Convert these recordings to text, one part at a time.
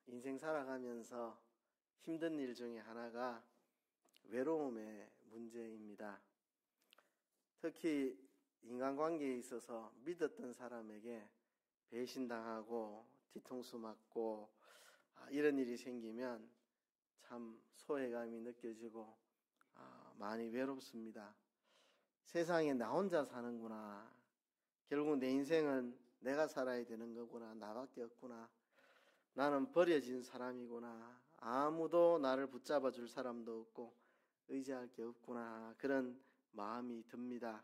인생 살아가면서 힘든 일 중에 하나가 외로움의 문제입니다. 특히 인간관계에 있어서 믿었던 사람에게 배신당하고 뒤통수 맞고 이런 일이 생기면 참 소외감이 느껴지고 많이 외롭습니다. 세상에 나 혼자 사는구나. 결국 내 인생은 내가 살아야 되는 거구나. 나밖에 없구나. 나는 버려진 사람이구나. 아무도 나를 붙잡아 줄 사람도 없고 의지할 게 없구나. 그런 마음이 듭니다.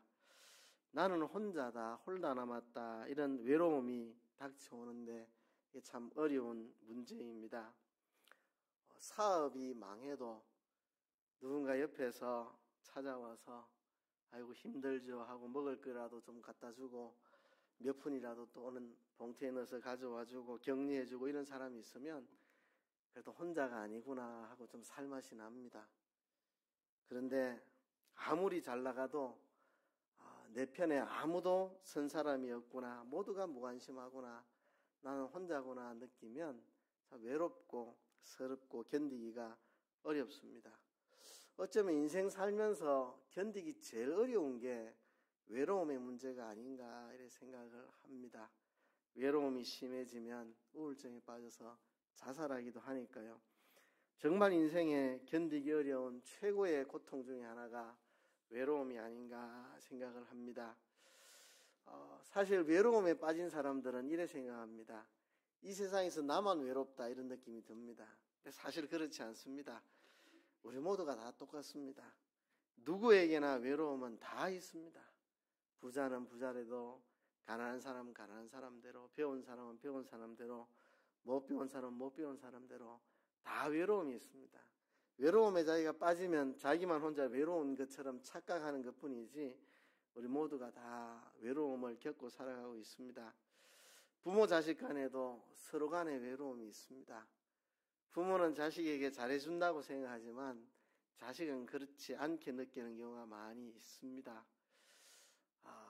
나는 혼자다, 홀다 남았다. 이런 외로움이 닥쳐오는데 이게 참 어려운 문제입니다. 사업이 망해도 누군가 옆에서 찾아와서 아이고 힘들죠 하고 먹을 거라도 좀 갖다 주고 몇 푼이라도 또 오는 봉투에 넣어서 가져와 주고 격려해 주고 이런 사람이 있으면 그래도 혼자가 아니구나 하고 좀 살맛이 납니다. 그런데 아무리 잘 나가도 내 편에 아무도 선 사람이 없구나, 모두가 무관심하구나, 나는 혼자구나 느끼면 참 외롭고 서럽고 견디기가 어렵습니다. 어쩌면 인생 살면서 견디기 제일 어려운 게 외로움의 문제가 아닌가 이렇게 생각을 합니다. 외로움이 심해지면 우울증에 빠져서 자살하기도 하니까요. 정말 인생에 견디기 어려운 최고의 고통 중에 하나가 외로움이 아닌가 생각을 합니다. 사실 외로움에 빠진 사람들은 이렇게 생각합니다. 이 세상에서 나만 외롭다 이런 느낌이 듭니다. 사실 그렇지 않습니다. 우리 모두가 다 똑같습니다. 누구에게나 외로움은 다 있습니다. 부자는 부자래도 가난한 사람은 가난한 사람대로, 배운 사람은 배운 사람대로, 못 배운 사람은 못 배운 사람대로 다 외로움이 있습니다. 외로움에 자기가 빠지면 자기만 혼자 외로운 것처럼 착각하는 것뿐이지 우리 모두가 다 외로움을 겪고 살아가고 있습니다. 부모 자식 간에도 서로 간에 외로움이 있습니다. 부모는 자식에게 잘해준다고 생각하지만 자식은 그렇지 않게 느끼는 경우가 많이 있습니다.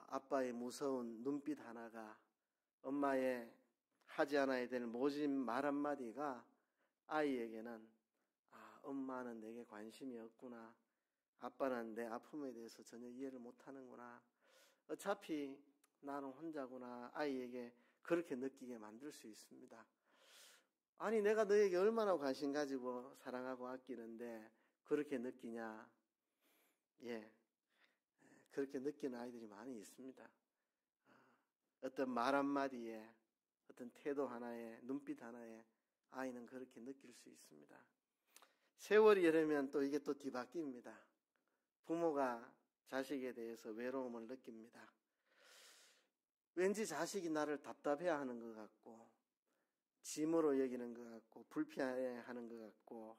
아빠의 무서운 눈빛 하나가, 엄마의 하지 않아야 될 모진 말 한마디가 아이에게는 엄마는 내게 관심이 없구나, 아빠는 내 아픔에 대해서 전혀 이해를 못하는구나, 어차피 나는 혼자구나, 아이에게 그렇게 느끼게 만들 수 있습니다. 아니 내가 너에게 얼마나 관심 가지고 사랑하고 아끼는데 그렇게 느끼냐. 그렇게 느끼는 아이들이 많이 있습니다. 어떤 말 한마디에, 어떤 태도 하나에, 눈빛 하나에 아이는 그렇게 느낄 수 있습니다. 세월이 이러면 또 이게 또 뒤바뀝니다. 부모가 자식에 대해서 외로움을 느낍니다. 왠지 자식이 나를 답답해하는 것 같고, 짐으로 여기는 것 같고, 불편해하는 것 같고,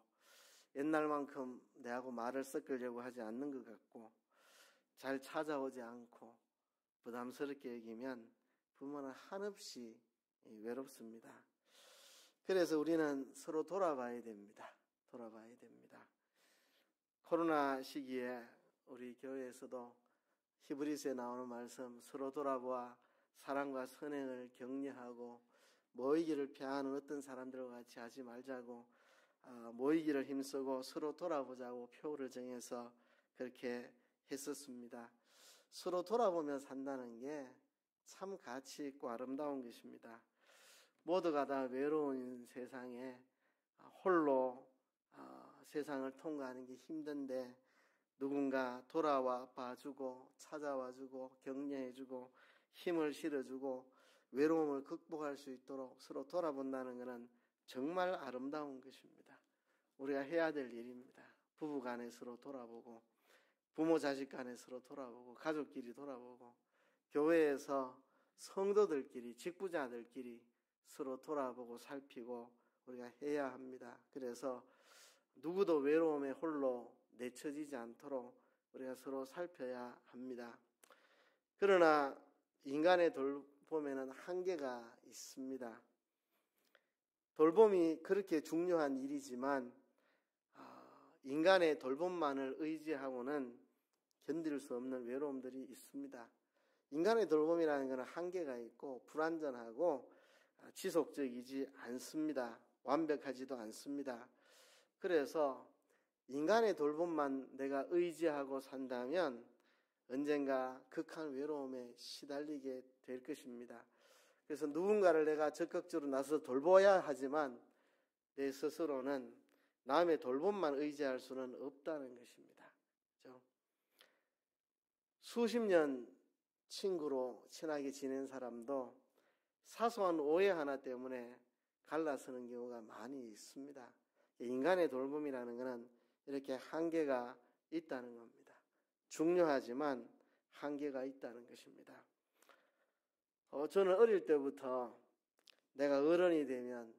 옛날만큼 내하고 말을 섞으려고 하지 않는 것 같고, 잘 찾아오지 않고 부담스럽게 여기면 부모는 한없이 외롭습니다. 그래서 우리는 서로 돌아봐야 됩니다. 코로나 시기에 우리 교회에서도 히브리서에 나오는 말씀, 서로 돌아보아 사랑과 선행을 격려하고 모이기를 피하는 어떤 사람들과 같이 하지 말자고, 모이기를 힘쓰고 서로 돌아보자고 표를 정해서 그렇게 했었습니다. 서로 돌아보며 산다는 게 참 가치 있고 아름다운 것입니다. 모두가 다 외로운 세상에 홀로 세상을 통과하는 게 힘든데 누군가 돌아와 봐주고 찾아와주고 격려해주고 힘을 실어주고 외로움을 극복할 수 있도록 서로 돌아본다는 것은 정말 아름다운 것입니다. 우리가 해야 될 일입니다. 부부 간에 서로 돌아보고, 부모 자식 간에 서로 돌아보고, 가족끼리 돌아보고, 교회에서 성도들끼리, 직부자들끼리 서로 돌아보고 살피고 우리가 해야 합니다. 그래서 누구도 외로움에 홀로 내쳐지지 않도록 우리가 서로 살펴야 합니다. 그러나 인간의 돌봄에는 한계가 있습니다. 돌봄이 그렇게 중요한 일이지만 인간의 돌봄만을 의지하고는 견딜 수 없는 외로움들이 있습니다. 인간의 돌봄이라는 것은 한계가 있고 불완전하고 지속적이지 않습니다. 완벽하지도 않습니다. 그래서 인간의 돌봄만 내가 의지하고 산다면 언젠가 극한 외로움에 시달리게 될 것입니다. 그래서 누군가를 내가 적극적으로 나서 돌봐야 하지만 내 스스로는 남의 돌봄만 의지할 수는 없다는 것입니다. 그렇죠? 수십 년 친구로 친하게 지낸 사람도 사소한 오해 하나 때문에 갈라서는 경우가 많이 있습니다. 인간의 돌봄이라는 것은 이렇게 한계가 있다는 겁니다. 중요하지만 한계가 있다는 것입니다. 저는 어릴 때부터 내가 어른이 되면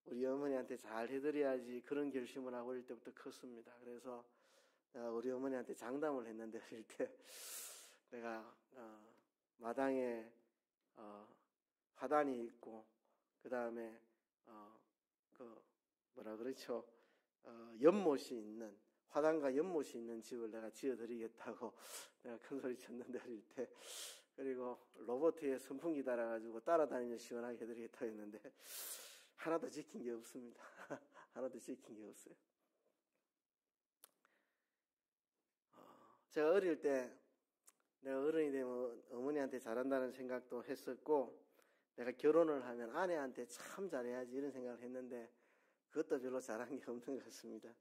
우리 어머니한테 잘 해드려야지 그런 결심을 하고 어릴 때부터 컸습니다. 그래서 내가 우리 어머니한테 장담을 했는데 어릴 때 내가 마당에 화단이 있고 그 다음에 연못이 있는 화단과 연못이 있는 집을 내가 지어드리겠다고 내가 큰 소리 쳤는데 어릴 때 그리고 로봇에 선풍기 달아가지고 따라다니면서 시원하게 해드리겠다고 했는데 하나도 지킨 게 없습니다. 하나도 지킨 게 없어요. 제가 어릴 때 내가 어른이 되면 어머니한테 잘한다는 생각도 했었고 내가 결혼을 하면 아내한테 참 잘해야지 이런 생각을 했는데 그것도 별로 잘한 게 없는 것 같습니다.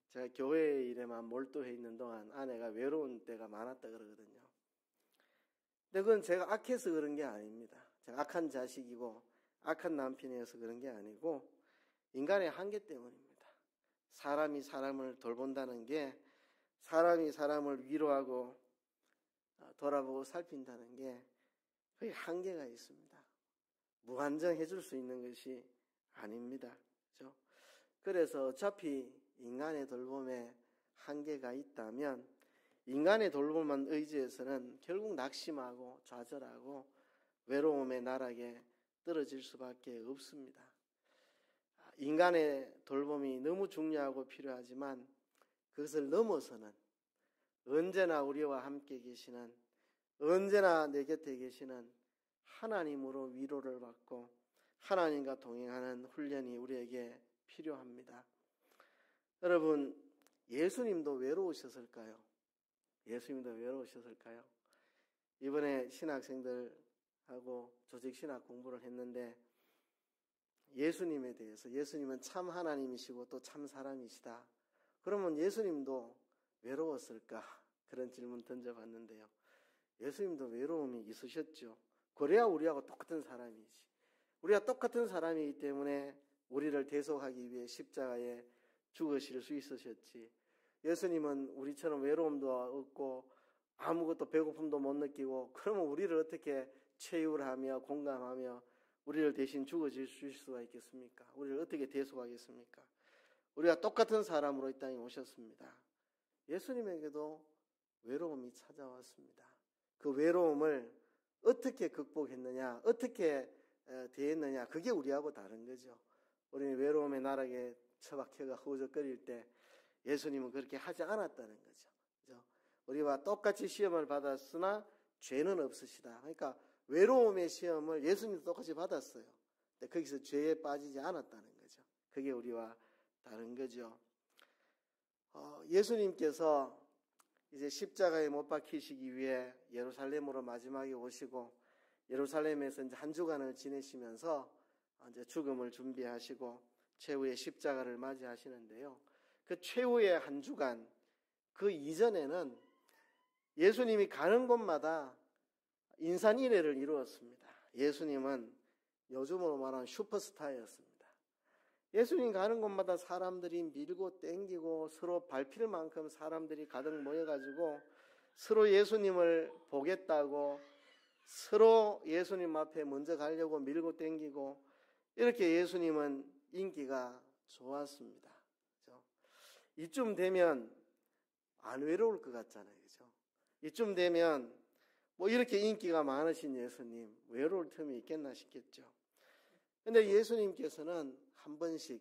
제가 교회 일에만 몰두해 있는 동안 아내가 외로운 때가 많았다 그러거든요. 근데 그건 제가 악해서 그런 게 아닙니다. 제가 악한 자식이고 악한 남편이어서 그런 게 아니고 인간의 한계 때문입니다. 사람이 사람을 돌본다는 게 사람이 사람을 위로하고 돌아보고 살핀다는 게 거의 한계가 있습니다. 무한정해 줄 수 있는 것이 아닙니다. 그렇죠? 그래서 어차피 인간의 돌봄에 한계가 있다면 인간의 돌봄만 의지해서는 결국 낙심하고 좌절하고 외로움의 나락에 떨어질 수밖에 없습니다. 인간의 돌봄이 너무 중요하고 필요하지만 그것을 넘어서는 언제나 우리와 함께 계시는 언제나 내 곁에 계시는 하나님으로 위로를 받고 하나님과 동행하는 훈련이 우리에게 필요합니다. 여러분, 예수님도 외로우셨을까요? 예수님도 외로우셨을까요? 이번에 신학생들하고 조직신학 공부를 했는데 예수님에 대해서 예수님은 참 하나님이시고 또 참 사람이시다. 그러면 예수님도 외로웠을까? 그런 질문 던져봤는데요. 예수님도 외로움이 있으셨죠. 그래야 우리하고 똑같은 사람이지. 우리가 똑같은 사람이기 때문에 우리를 대속하기 위해 십자가에 죽으실 수 있으셨지. 예수님은 우리처럼 외로움도 없고 아무것도 배고픔도 못 느끼고 그러면 우리를 어떻게 체휼하며 공감하며 우리를 대신 죽어주실 수가 있겠습니까? 우리를 어떻게 대속하겠습니까? 우리가 똑같은 사람으로 이 땅에 오셨습니다. 예수님에게도 외로움이 찾아왔습니다. 그 외로움을 어떻게 극복했느냐, 어떻게 대했느냐, 그게 우리하고 다른 거죠. 우리는 외로움의 나락에 처박혀가 허우적거릴 때 예수님은 그렇게 하지 않았다는 거죠. 그죠? 우리와 똑같이 시험을 받았으나 죄는 없으시다. 그러니까 외로움의 시험을 예수님도 똑같이 받았어요. 근데 거기서 죄에 빠지지 않았다는 거죠. 그게 우리와 다른 거죠. 예수님께서 이제 십자가에 못 박히시기 위해 예루살렘으로 마지막에 오시고 예루살렘에서 이제 한 주간을 지내시면서 이제 죽음을 준비하시고 최후의 십자가를 맞이하시는데요. 그 최후의 한 주간, 그 이전에는 예수님이 가는 곳마다 인산인해를 이루었습니다. 예수님은 요즘으로 말하는 슈퍼스타였습니다. 예수님 가는 곳마다 사람들이 밀고 땡기고 서로 밟힐 만큼 사람들이 가득 모여가지고 서로 예수님을 보겠다고 서로 예수님 앞에 먼저 가려고 밀고 땡기고 이렇게 예수님은 인기가 좋았습니다. 그렇죠? 이쯤 되면 안 외로울 것 같잖아요. 그렇죠? 이쯤 되면 뭐 이렇게 인기가 많으신 예수님 외로울 틈이 있겠나 싶겠죠. 근데 예수님께서는 한 번씩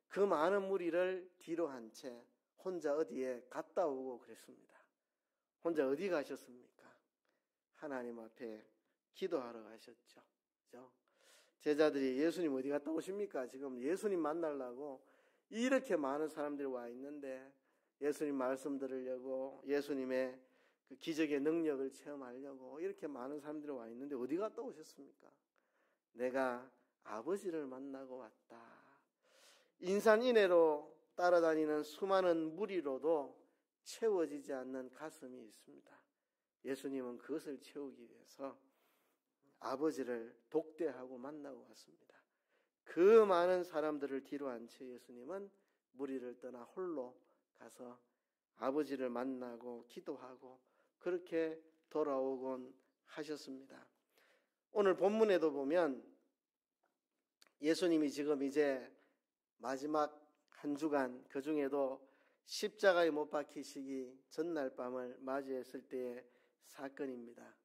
그 많은 무리를 뒤로 한 채 혼자 어디에 갔다 오고 그랬습니다. 혼자 어디 가셨습니까? 하나님 앞에 기도하러 가셨죠. 그죠? 제자들이 예수님 어디 갔다 오십니까? 지금 예수님 만나려고 이렇게 많은 사람들이 와 있는데 예수님 말씀 들으려고 예수님의 그 기적의 능력을 체험하려고 이렇게 많은 사람들이 와 있는데 어디 갔다 오셨습니까? 내가 아버지를 만나고 왔다. 인산인해로 따라다니는 수많은 무리로도 채워지지 않는 가슴이 있습니다. 예수님은 그것을 채우기 위해서 아버지를 독대하고 만나고 왔습니다. 그 많은 사람들을 뒤로 앉혀 예수님은 무리를 떠나 홀로 가서 아버지를 만나고 기도하고 그렇게 돌아오곤 하셨습니다. 오늘 본문에도 보면 예수님이 지금 이제 마지막 한 주간, 그 중에도 십자가에 못 박히시기 전날 밤을 맞이했을 때의 사건입니다.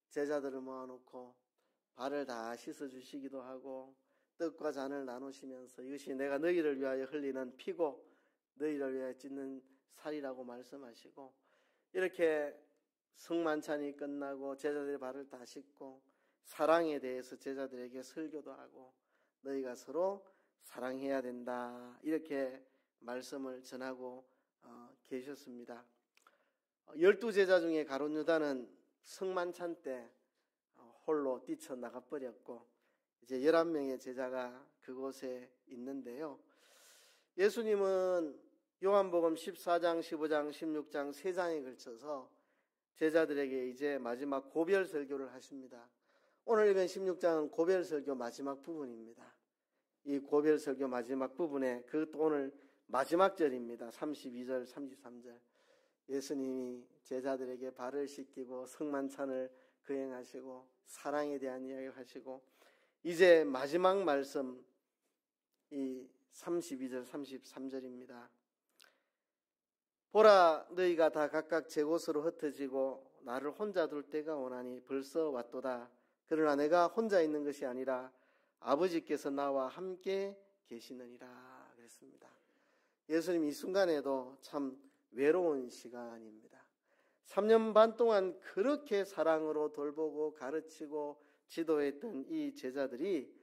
제자들을 모아놓고 발을 다 씻어주시기도 하고 떡과 잔을 나누시면서 이것이 내가 너희를 위하여 흘리는 피고 너희를 위하여 찢는 살이라고 말씀하시고 이렇게 성만찬이 끝나고 제자들의 발을 다 씻고 사랑에 대해서 제자들에게 설교도 하고 너희가 서로 사랑해야 된다 이렇게 말씀을 전하고 계셨습니다. 12제자 중에 가룟 유다는 성만찬 때 홀로 뛰쳐나가 버렸고 이제 11명의 제자가 그곳에 있는데요. 예수님은 요한복음 14장, 15장, 16장 3장에 걸쳐서 제자들에게 이제 마지막 고별 설교를 하십니다. 오늘 읽은 16장은 고별 설교 마지막 부분입니다. 이 고별 설교 마지막 부분에 그것도 오늘 마지막 절입니다. 32절, 33절. 예수님이 제자들에게 발을 씻기고 성만찬을 거행하시고 사랑에 대한 이야기를 하시고 이제 마지막 말씀 이 32절, 33절입니다. 보라 너희가 다 각각 제 곳으로 흩어지고 나를 혼자 둘 때가 오나니 벌써 왔도다. 그러나 내가 혼자 있는 것이 아니라 아버지께서 나와 함께 계시느니라 그랬습니다. 예수님 이 순간에도 참 외로운 시간입니다. 3년 반 동안 그렇게 사랑으로 돌보고 가르치고 지도했던 이 제자들이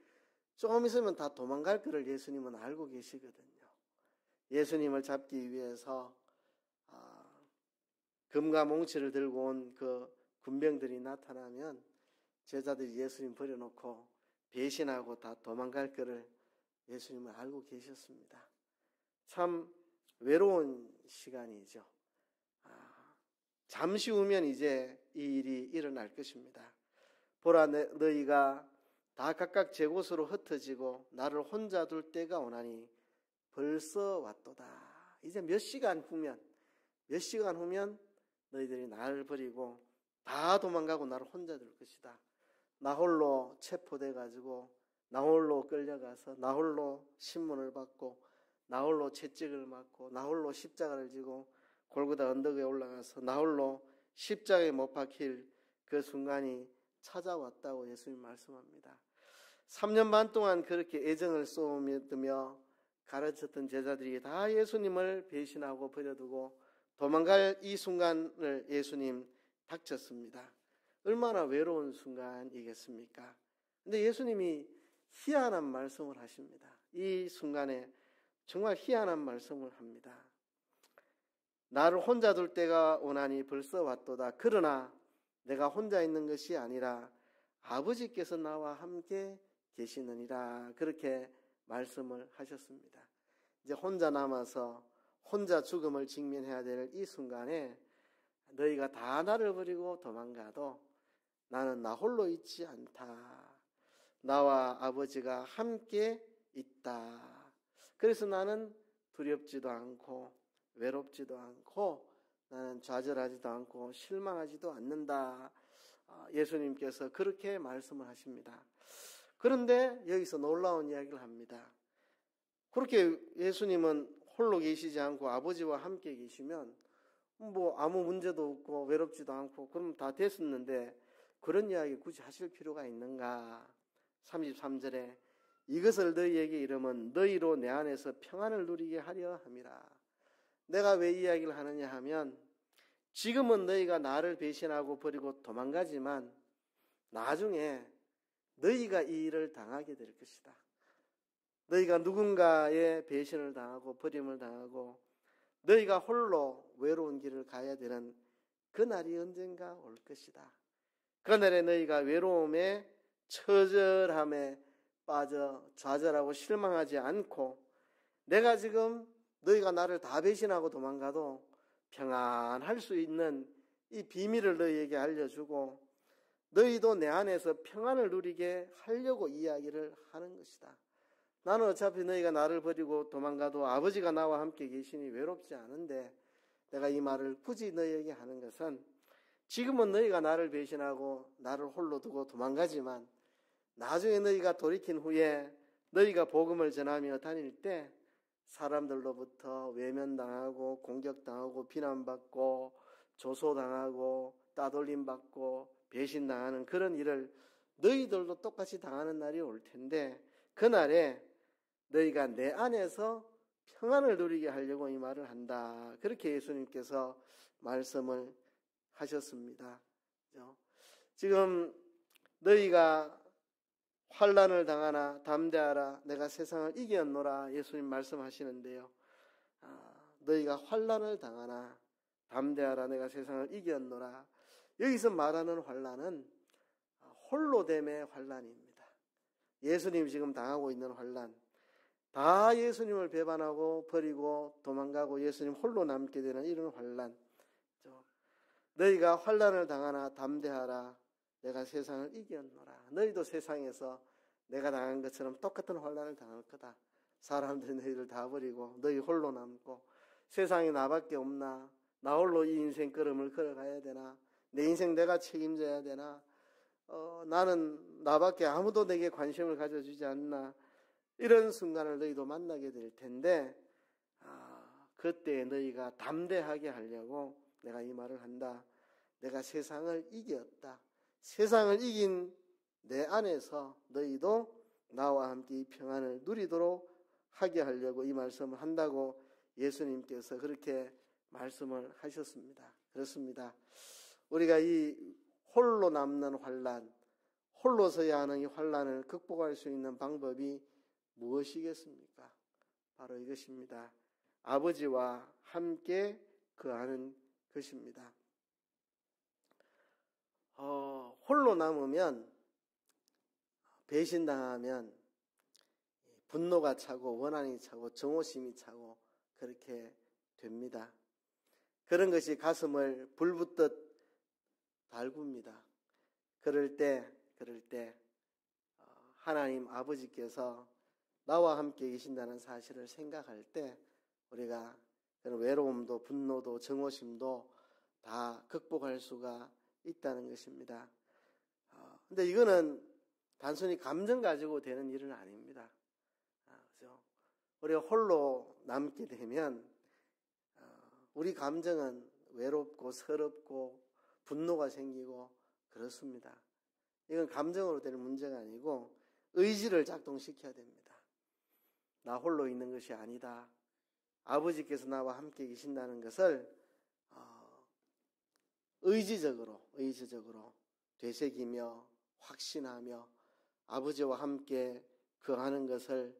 조금 있으면 다 도망갈 것을 예수님은 알고 계시거든요. 예수님을 잡기 위해서 금과 몽치를 들고 온 그 군병들이 나타나면 제자들이 예수님 버려놓고 배신하고 다 도망갈 것을 예수님은 알고 계셨습니다. 참 외로운 시간이죠. 잠시 후면 이제 이 일이 일어날 것입니다. 보라 너희가 다 각각 제 곳으로 흩어지고 나를 혼자 둘 때가 오나니 벌써 왔도다. 이제 몇 시간 후면 너희들이 나를 버리고 다 도망가고 나를 혼자 둘 것이다. 나 홀로 체포돼 가지고 나 홀로 끌려가서 나 홀로 신문을 받고 나 홀로 채찍을 맞고 나 홀로 십자가를 지고 골고다 언덕에 올라가서 나 홀로 십자가에 못 박힐 그 순간이 찾아왔다고 예수님 말씀합니다. 3년 반 동안 그렇게 애정을 쏟으며 가르쳤던 제자들이 다 예수님을 배신하고 버려두고 도망갈 이 순간을 예수님 닥쳤습니다. 얼마나 외로운 순간이겠습니까? 근데 예수님이 희한한 말씀을 하십니다. 이 순간에 정말 희한한 말씀을 합니다. 나를 혼자 둘 때가 오나니 벌써 왔도다. 그러나 내가 혼자 있는 것이 아니라 아버지께서 나와 함께 계시느니라. 그렇게 말씀을 하셨습니다. 이제 혼자 남아서 혼자 죽음을 직면해야 될 이 순간에 너희가 다 나를 버리고 도망가도 나는 나 홀로 있지 않다. 나와 아버지가 함께 있다. 그래서 나는 두렵지도 않고 외롭지도 않고 나는 좌절하지도 않고 실망하지도 않는다. 예수님께서 그렇게 말씀을 하십니다. 그런데 여기서 놀라운 이야기를 합니다. 그렇게 예수님은 홀로 계시지 않고 아버지와 함께 계시면 뭐 아무 문제도 없고 외롭지도 않고 그럼 다 됐었는데 그런 이야기 굳이 하실 필요가 있는가? 33절에 이것을 너희에게 이르면 너희로 내 안에서 평안을 누리게 하려 함이라. 내가 왜 이야기를 하느냐 하면 지금은 너희가 나를 배신하고 버리고 도망가지만 나중에 너희가 이 일을 당하게 될 것이다. 너희가 누군가의 배신을 당하고 버림을 당하고 너희가 홀로 외로운 길을 가야 되는 그날이 언젠가 올 것이다. 그날에 너희가 외로움에 처절함에 빠져 좌절하고 실망하지 않고 내가 지금 너희가 나를 다 배신하고 도망가도 평안할 수 있는 이 비밀을 너희에게 알려주고 너희도 내 안에서 평안을 누리게 하려고 이야기를 하는 것이다. 나는 어차피 너희가 나를 버리고 도망가도 아버지가 나와 함께 계시니 외롭지 않은데 내가 이 말을 굳이 너희에게 하는 것은 지금은 너희가 나를 배신하고 나를 홀로 두고 도망가지만 나중에 너희가 돌이킨 후에 너희가 복음을 전하며 다닐 때 사람들로부터 외면당하고 공격당하고 비난받고 조소당하고 따돌림받고 배신당하는 그런 일을 너희들도 똑같이 당하는 날이 올 텐데 그날에 너희가 내 안에서 평안을 누리게 하려고 이 말을 한다. 그렇게 예수님께서 말씀을 하셨습니다. 지금 너희가 환난을 당하나 담대하라 내가 세상을 이겼노라 예수님 말씀하시는데요. 너희가 환난을 당하나 담대하라 내가 세상을 이겼노라. 여기서 말하는 환난은 홀로됨의 환난입니다. 예수님이 지금 당하고 있는 환난, 다 예수님을 배반하고 버리고 도망가고 예수님 홀로 남게 되는 이런 환난. 너희가 환난을 당하나 담대하라 내가 세상을 이겼노라. 너희도 세상에서 내가 당한 것처럼 똑같은 환난을 당할 거다. 사람들이 너희를 다 버리고 너희 홀로 남고 세상에 나밖에 없나? 나 홀로 이 인생 걸음을 걸어가야 되나? 내 인생 내가 책임져야 되나? 나는 나밖에 아무도 내게 관심을 가져주지 않나? 이런 순간을 너희도 만나게 될 텐데 그때 너희가 담대하게 하려고 내가 이 말을 한다. 내가 세상을 이겼다. 세상을 이긴 내 안에서 너희도 나와 함께 이 평안을 누리도록 하게 하려고 이 말씀을 한다고 예수님께서 그렇게 말씀을 하셨습니다. 그렇습니다. 우리가 이 홀로 남는 환난, 홀로 서야 하는 이 환난을 극복할 수 있는 방법이 무엇이겠습니까? 바로 이것입니다. 아버지와 함께 거하는 것입니다. 홀로 남으면 배신당하면 분노가 차고 원한이 차고 정오심이 차고 그렇게 됩니다. 그런 것이 가슴을 불붙듯 달굽니다. 그럴 때 하나님 아버지께서 나와 함께 계신다는 사실을 생각할 때 우리가 그런 외로움도 분노도 정오심도 다 극복할 수가 있다는 것입니다. 근데 이거는 단순히 감정 가지고 되는 일은 아닙니다. 그렇죠? 우리가 홀로 남게 되면 우리 감정은 외롭고 서럽고 분노가 생기고 그렇습니다. 이건 감정으로 되는 문제가 아니고 의지를 작동시켜야 됩니다. 나 홀로 있는 것이 아니다. 아버지께서 나와 함께 계신다는 것을 의지적으로 되새기며 확신하며 아버지와 함께 거하는 것을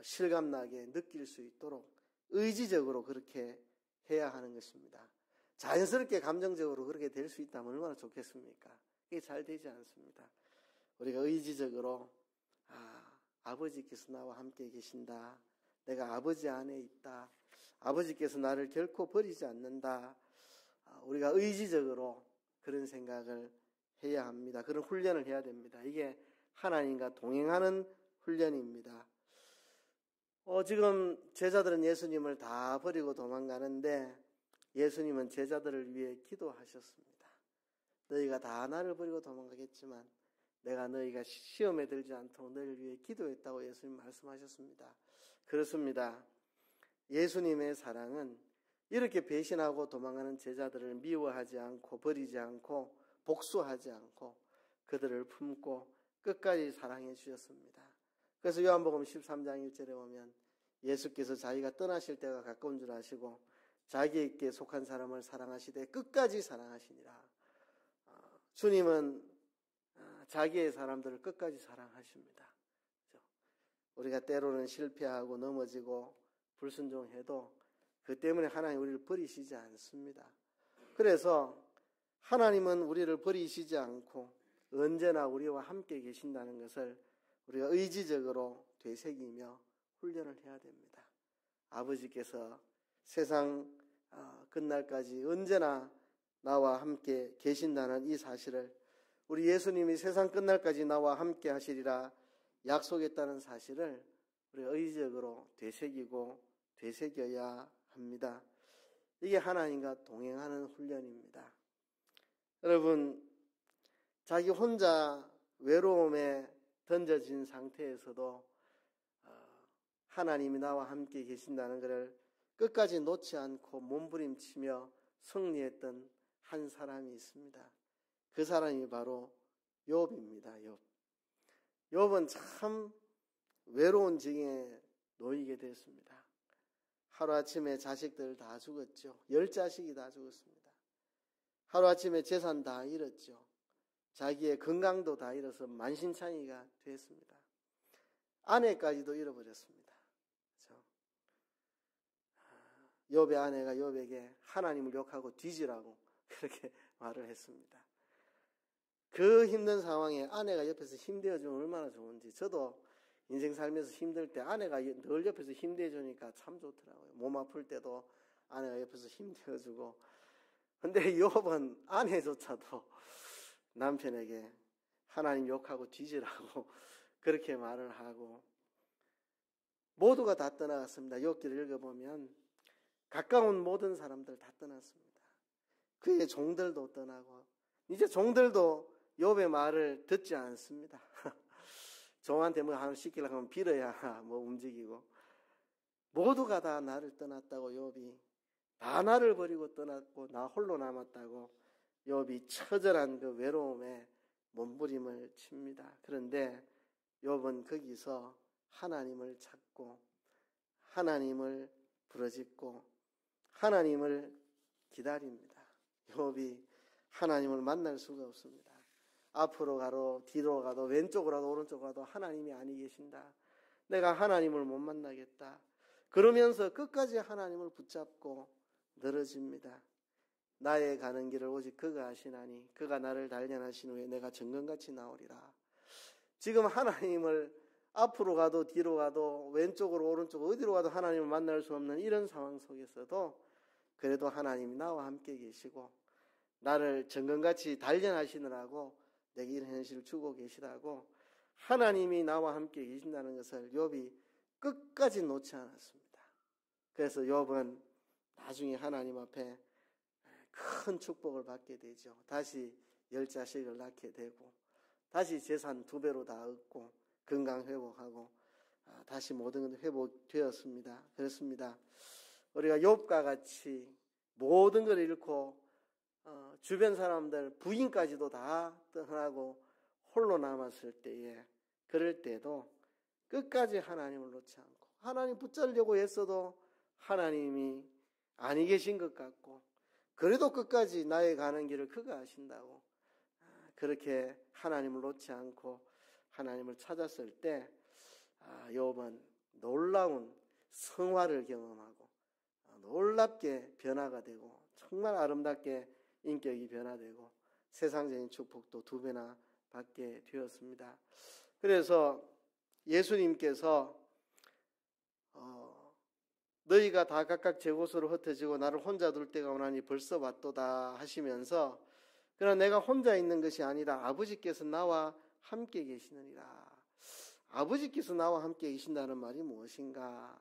실감나게 느낄 수 있도록 의지적으로 그렇게 해야 하는 것입니다. 자연스럽게 감정적으로 그렇게 될 수 있다면 얼마나 좋겠습니까? 이게 잘 되지 않습니다. 우리가 의지적으로 아버지께서 나와 함께 계신다. 내가 아버지 안에 있다. 아버지께서 나를 결코 버리지 않는다. 우리가 의지적으로 그런 생각을 해야 합니다. 그런 훈련을 해야 됩니다. 이게 하나님과 동행하는 훈련입니다. 지금 제자들은 예수님을 다 버리고 도망가는데 예수님은 제자들을 위해 기도하셨습니다. 너희가 다 나를 버리고 도망가겠지만 내가 너희가 시험에 들지 않도록 너희를 위해 기도했다고 예수님 말씀하셨습니다. 그렇습니다. 예수님의 사랑은 이렇게 배신하고 도망가는 제자들을 미워하지 않고 버리지 않고 복수하지 않고 그들을 품고 끝까지 사랑해 주셨습니다. 그래서 요한복음 13장 1절에 보면 예수께서 자기가 떠나실 때가 가까운 줄 아시고 자기에게 속한 사람을 사랑하시되 끝까지 사랑하시니라. 주님은 자기의 사람들을 끝까지 사랑하십니다. 우리가 때로는 실패하고 넘어지고 불순종해도 그 때문에 하나님 우리를 버리시지 않습니다. 그래서 하나님은 우리를 버리시지 않고 언제나 우리와 함께 계신다는 것을 우리가 의지적으로 되새기며 훈련을 해야 됩니다. 아버지께서 세상 끝날까지 언제나 나와 함께 계신다는 이 사실을, 우리 예수님이 세상 끝날까지 나와 함께 하시리라 약속했다는 사실을 우리가 의지적으로 되새기고 되새겨야 합니다. 이게 하나님과 동행하는 훈련입니다. 여러분, 자기 혼자 외로움에 던져진 상태에서도 하나님이 나와 함께 계신다는 것을 끝까지 놓지 않고 몸부림치며 승리했던 한 사람이 있습니다. 그 사람이 바로 욥입니다. 욥은 참 외로운 징에 놓이게 됐습니다. 하루아침에 자식들 다 죽었죠. 10자식이 다 죽었습니다. 하루아침에 재산 다 잃었죠. 자기의 건강도 다 잃어서 만신창이가 됐습니다. 아내까지도 잃어버렸습니다. 욥의 아내가 욥에게 하나님을 욕하고 뒤지라고 그렇게 말을 했습니다. 그 힘든 상황에 아내가 옆에서 힘대어주면 얼마나 좋은지, 저도 인생 살면서 힘들 때 아내가 늘 옆에서 힘대어주니까 참 좋더라고요. 몸 아플 때도 아내가 옆에서 힘대어주고. 근데 욥은 아내조차도 남편에게 하나님 욕하고 뒤지라고 그렇게 말을 하고, 모두가 다 떠나갔습니다. 욥기를 읽어보면 가까운 모든 사람들 다 떠났습니다. 그의 종들도 떠나고, 이제 종들도 욥의 말을 듣지 않습니다. 종한테 뭐 하나 시키려고 하면 빌어야 뭐 움직이고, 모두가 다 나를 떠났다고 욥이, 다 나를 버리고 떠났고 나 홀로 남았다고 욥이 처절한 그 외로움에 몸부림을 칩니다. 그런데 욥은 거기서 하나님을 찾고 하나님을 부르짖고 하나님을 기다립니다. 욥이 하나님을 만날 수가 없습니다. 앞으로 가도 뒤로 가도 왼쪽으로 가도 오른쪽으로 가도 하나님이 아니 계신다. 내가 하나님을 못 만나겠다. 그러면서 끝까지 하나님을 붙잡고 늘어집니다. 나의 가는 길을 오직 그가 아시나니 그가 나를 단련하신 후에 내가 정금같이 나오리라. 지금 하나님을 앞으로 가도 뒤로 가도 왼쪽으로 오른쪽으로 어디로 가도 하나님을 만날 수 없는 이런 상황 속에서도 그래도 하나님이 나와 함께 계시고 나를 정금같이 단련하시느라고 내게 이런 현실을 주고 계시다고 하나님이 나와 함께 계신다는 것을 욥이 끝까지 놓지 않았습니다. 그래서 욥은 나중에 하나님 앞에 큰 축복을 받게 되죠. 다시 10자식을 낳게 되고 다시 재산 2배로 다 얻고 건강 회복하고 다시 모든 것 회복되었습니다. 그렇습니다. 우리가 욥과 같이 모든 걸 잃고 주변 사람들 부인까지도 다 떠나고 홀로 남았을 때에, 그럴 때도 끝까지 하나님을 놓지 않고 하나님 붙잡으려고 했어도 하나님이 아니 계신 것 같고 그래도 끝까지 나의 가는 길을 그가 아신다고 그렇게 하나님을 놓지 않고 하나님을 찾았을 때 욥은 놀라운 성화를 경험하고 놀랍게 변화가 되고 정말 아름답게 인격이 변화되고 세상적인 축복도 2배나 받게 되었습니다. 그래서 예수님께서 너희가 다 각각 제 곳으로 흩어지고 나를 혼자 둘 때가 오나니 벌써 왔도다 하시면서, 그러나 내가 혼자 있는 것이 아니라 아버지께서 나와 함께 계시느니라. 아버지께서 나와 함께 계신다는 말이 무엇인가?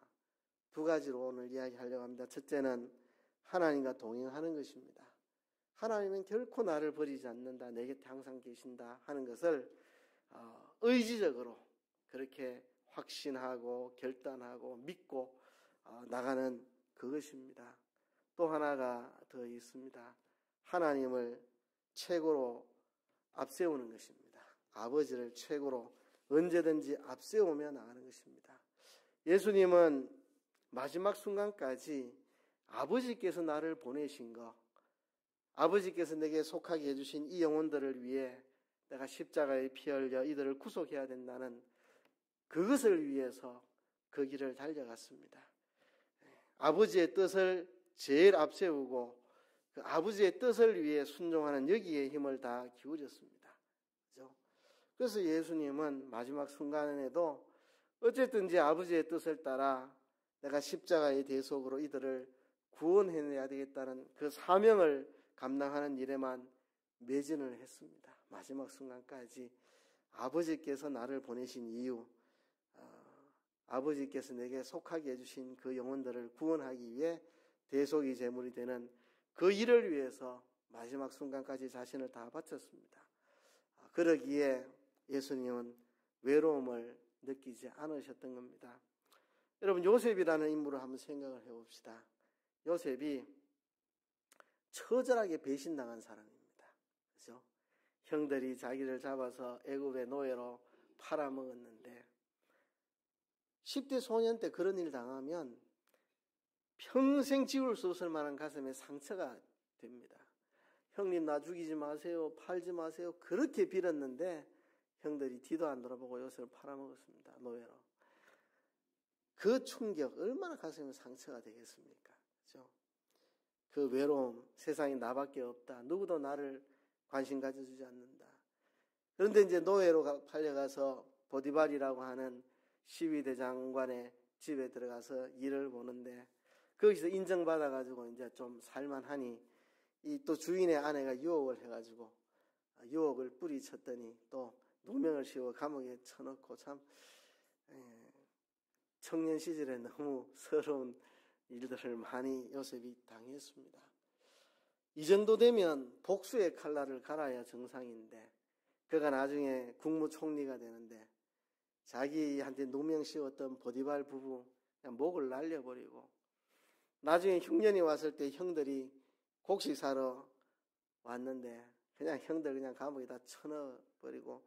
2가지로 오늘 이야기하려고 합니다. 첫째는 하나님과 동행하는 것입니다. 하나님은 결코 나를 버리지 않는다, 내 곁에 항상 계신다 하는 것을 의지적으로 그렇게 확신하고 결단하고 믿고 나가는 그것입니다. 또 하나가 더 있습니다. 하나님을 최고로 앞세우는 것입니다. 아버지를 최고로 언제든지 앞세우며 나가는 것입니다. 예수님은 마지막 순간까지 아버지께서 나를 보내신 것, 아버지께서 내게 속하게 해주신 이 영혼들을 위해 내가 십자가에 피 흘려 이들을 구속해야 된다는 그것을 위해서 그 길을 달려갔습니다. 아버지의 뜻을 제일 앞세우고 그 아버지의 뜻을 위해 순종하는 여기에 힘을 다 기울였습니다. 그렇죠? 그래서 예수님은 마지막 순간에도 어쨌든지 아버지의 뜻을 따라 내가 십자가의 대속으로 이들을 구원해내야 되겠다는 그 사명을 감당하는 일에만 매진을 했습니다. 마지막 순간까지 아버지께서 나를 보내신 이유, 아버지께서 내게 속하게 해주신 그 영혼들을 구원하기 위해 대속이 제물이 되는 그 일을 위해서 마지막 순간까지 자신을 다 바쳤습니다. 그러기에 예수님은 외로움을 느끼지 않으셨던 겁니다. 여러분, 요셉이라는 인물을 한번 생각을 해봅시다. 요셉이 처절하게 배신당한 사람입니다. 그렇죠? 형들이 자기를 잡아서 애굽의 노예로 팔아먹었는데 10대 소년 때 그런 일 당하면 평생 지울 수 없을 만한 가슴에 상처가 됩니다. 형님 나 죽이지 마세요, 팔지 마세요 그렇게 빌었는데 형들이 뒤도 안 돌아보고 요셉을 팔아먹었습니다. 노예로. 그 충격 얼마나 가슴에 상처가 되겠습니까? 그렇죠? 그 외로움, 세상에 나밖에 없다. 누구도 나를 관심 가져주지 않는다. 그런데 이제 노예로 팔려가서 보디발이라고 하는 시위대장관의 집에 들어가서 일을 보는데 거기서 인정받아가지고 이제 좀 살만하니 이 또 주인의 아내가 유혹을 해가지고 유혹을 뿌리쳤더니 또 누명을 씌워 감옥에 쳐넣고 참 청년 시절에 너무 서러운 일들을 많이 요셉이 당했습니다. 이 정도 되면 복수의 칼날을 갈아야 정상인데 그가 나중에 국무총리가 되는데 자기한테 누명 씌웠던 보디발 부부 그냥 목을 날려버리고 나중에 흉년이 왔을 때 형들이 곡식 사러 왔는데 그냥 형들 그냥 감옥에 다 쳐넣어버리고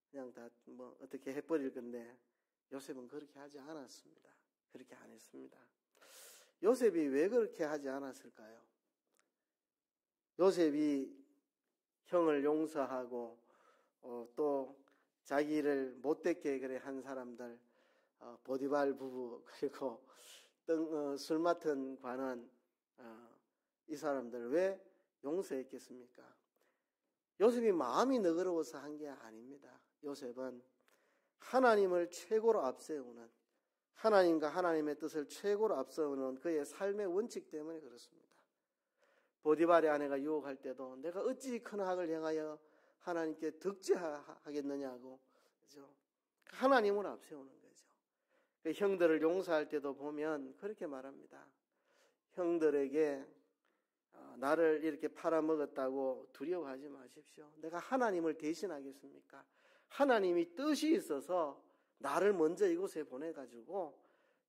그냥 다 뭐 어떻게 해버릴 건데 요셉은 그렇게 하지 않았습니다. 그렇게 안 했습니다. 요셉이 왜 그렇게 하지 않았을까요? 요셉이 형을 용서하고 또 자기를 못되게 그래 한 사람들 보디발 부부 그리고 술 맡은 관원 이 사람들 왜 용서했겠습니까? 요셉이 마음이 너그러워서 한 게 아닙니다. 요셉은 하나님을 최고로 앞세우는 하나님과 하나님의 뜻을 최고로 앞세우는 그의 삶의 원칙 때문에 그렇습니다. 보디발의 아내가 유혹할 때도 내가 어찌 큰 악을 행하여 하나님께 득죄하겠느냐고 그죠? 하나님을 앞세우는 거죠. 그 형들을 용서할 때도 보면 그렇게 말합니다. 형들에게 나를 이렇게 팔아먹었다고 두려워하지 마십시오. 내가 하나님을 대신하겠습니까? 하나님이 뜻이 있어서 나를 먼저 이곳에 보내가지고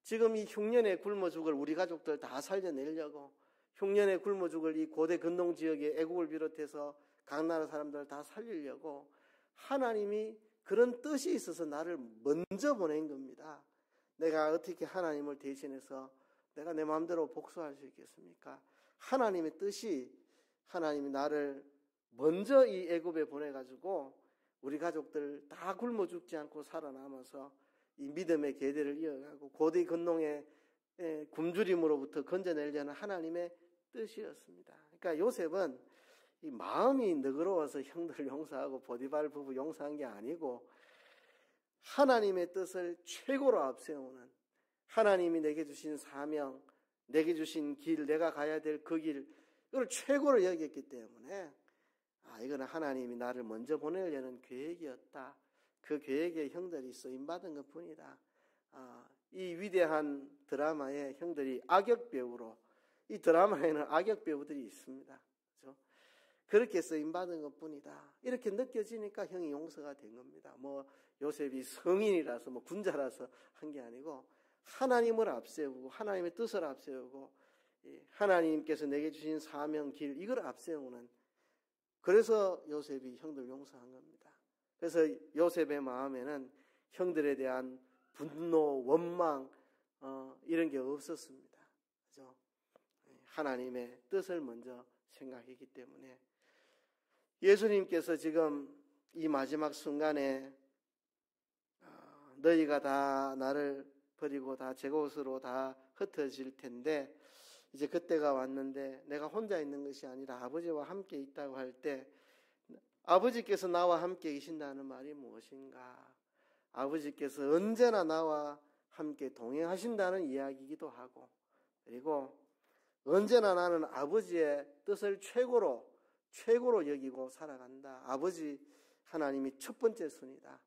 지금 이 흉년에 굶어 죽을 우리 가족들 다 살려내려고 흉년에 굶어 죽을 이 고대 근동 지역의 애국을 비롯해서 각 나라 사람들을 다 살리려고 하나님이 그런 뜻이 있어서 나를 먼저 보낸 겁니다. 내가 어떻게 하나님을 대신해서 내가 내 마음대로 복수할 수 있겠습니까? 하나님의 뜻이 하나님이 나를 먼저 이 애굽에 보내가지고 우리 가족들 다 굶어 죽지 않고 살아남아서 이 믿음의 계대를 이어가고 고대 근동의 굶주림으로부터 건져내려는 하나님의 뜻이었습니다. 그러니까 요셉은 이 마음이 너그러워서 형들을 용서하고 보디발 부부 용서한 게 아니고 하나님의 뜻을 최고로 앞세우는 하나님이 내게 주신 사명, 내게 주신 길, 내가 가야 될 그 길, 이걸 최고로 여겼기 때문에 이거는 하나님이 나를 먼저 보내려는 계획이었다. 그 계획에 형들이 쓰임받은 것 뿐이다. 이 위대한 드라마에 형들이 악역 배우로 이 드라마에는 악역 배우들이 있습니다. 그렇죠? 그렇게 쓰임받은 것 뿐이다. 이렇게 느껴지니까 형이 용서가 된 겁니다. 뭐 요셉이 성인이라서 뭐 군자라서 한 게 아니고 하나님을 앞세우고 하나님의 뜻을 앞세우고 하나님께서 내게 주신 사명 길 이걸 앞세우는 그래서 요셉이 형들 용서한 겁니다. 그래서 요셉의 마음에는 형들에 대한 분노, 원망 이런 게 없었습니다. 그죠? 하나님의 뜻을 먼저 생각했기 때문에 예수님께서 지금 이 마지막 순간에 너희가 다 나를 버리고 다 제 곳으로 다 흩어질 텐데 이제 그때가 왔는데 내가 혼자 있는 것이 아니라 아버지와 함께 있다고 할 때 아버지께서 나와 함께 계신다는 말이 무엇인가? 아버지께서 언제나 나와 함께 동행하신다는 이야기이기도 하고 그리고 언제나 나는 아버지의 뜻을 최고로 여기고 살아간다. 아버지 하나님이 첫 번째 순위다.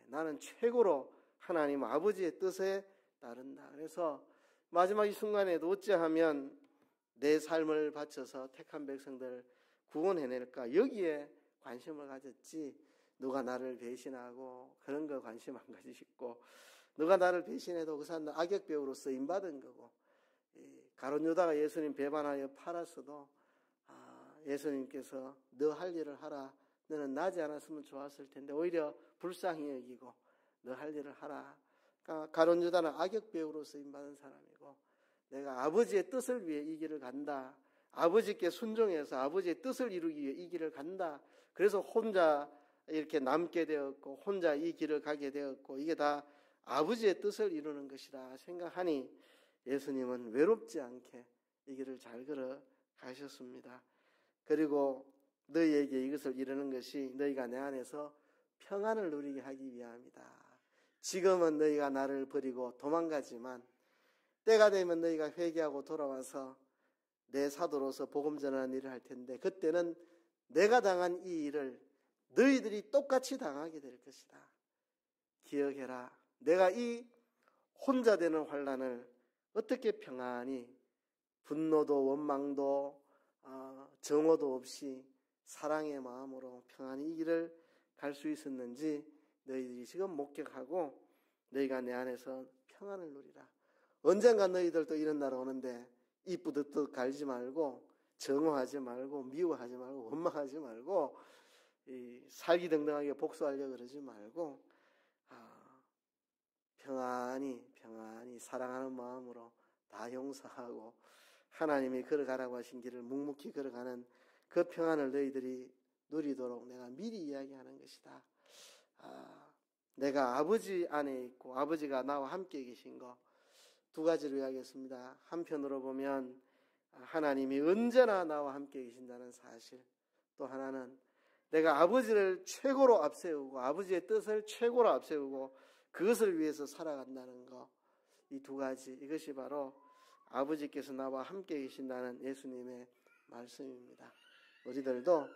나는 최고로 하나님 아버지의 뜻에 따른다. 그래서 마지막 이 순간에도 어찌하면 내 삶을 바쳐서 택한 백성들 구원해낼까 여기에 관심을 가졌지 누가 나를 배신하고 그런 거 관심 안 가지시고 누가 나를 배신해도 그 사람은 악역배우로 쓰임받은 거고 가룟 유다가 예수님 배반하여 팔았어도 예수님께서 너 할 일을 하라. 너는 나지 않았으면 좋았을 텐데 오히려 불쌍히 여기고 너 할 일을 하라. 그러니까 가룟 유다는 악역배우로 쓰임받은 사람이고 내가 아버지의 뜻을 위해 이 길을 간다. 아버지께 순종해서 아버지의 뜻을 이루기 위해 이 길을 간다. 그래서 혼자 이렇게 남게 되었고 혼자 이 길을 가게 되었고 이게 다 아버지의 뜻을 이루는 것이라 생각하니 예수님은 외롭지 않게 이 길을 잘 걸어 가셨습니다. 그리고 너희에게 이것을 이루는 것이 너희가 내 안에서 평안을 누리게 하기 위함이다. 지금은 너희가 나를 버리고 도망가지만 때가 되면 너희가 회개하고 돌아와서 내 사도로서 복음 전하는 일을 할 텐데 그때는 내가 당한 이 일을 너희들이 똑같이 당하게 될 것이다. 기억해라. 내가 이 혼자 되는 환난을 어떻게 평안히 분노도 원망도 정오도 없이 사랑의 마음으로 평안히 이 길을 갈 수 있었는지 너희들이 지금 목격하고 너희가 내 안에서 평안을 누리라. 언젠가 너희들도 이런 날 오는데 이쁘듯 갈지 말고 정오하지 말고 미워하지 말고 원망하지 말고 살기등등하게 복수하려고 그러지 말고 평안히 사랑하는 마음으로 다 용서하고 하나님이 걸어가라고 하신 길을 묵묵히 걸어가는 그 평안을 너희들이 누리도록 내가 미리 이야기하는 것이다. 내가 아버지 안에 있고 아버지가 나와 함께 계신 거 두 가지로 이야기했습니다. 한편으로 보면 하나님이 언제나 나와 함께 계신다는 사실, 또 하나는 내가 아버지를 최고로 앞세우고 아버지의 뜻을 최고로 앞세우고 그것을 위해서 살아간다는 것, 이 두 가지, 이것이 바로 아버지께서 나와 함께 계신다는 예수님의 말씀입니다. 우리들도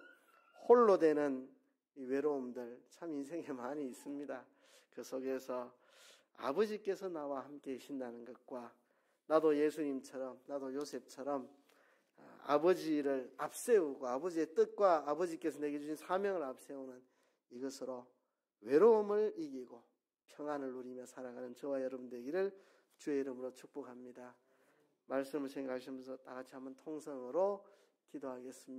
홀로 되는 이 외로움들 참 인생에 많이 있습니다. 그 속에서 아버지께서 나와 함께 계신다는 것과 나도 예수님처럼 나도 요셉처럼 아버지를 앞세우고 아버지의 뜻과 아버지께서 내게 주신 사명을 앞세우는 이것으로 외로움을 이기고 평안을 누리며 살아가는 저와 여러분 되기를 주의 이름으로 축복합니다. 말씀을 생각하시면서 다 같이 한번 통성으로 기도하겠습니다.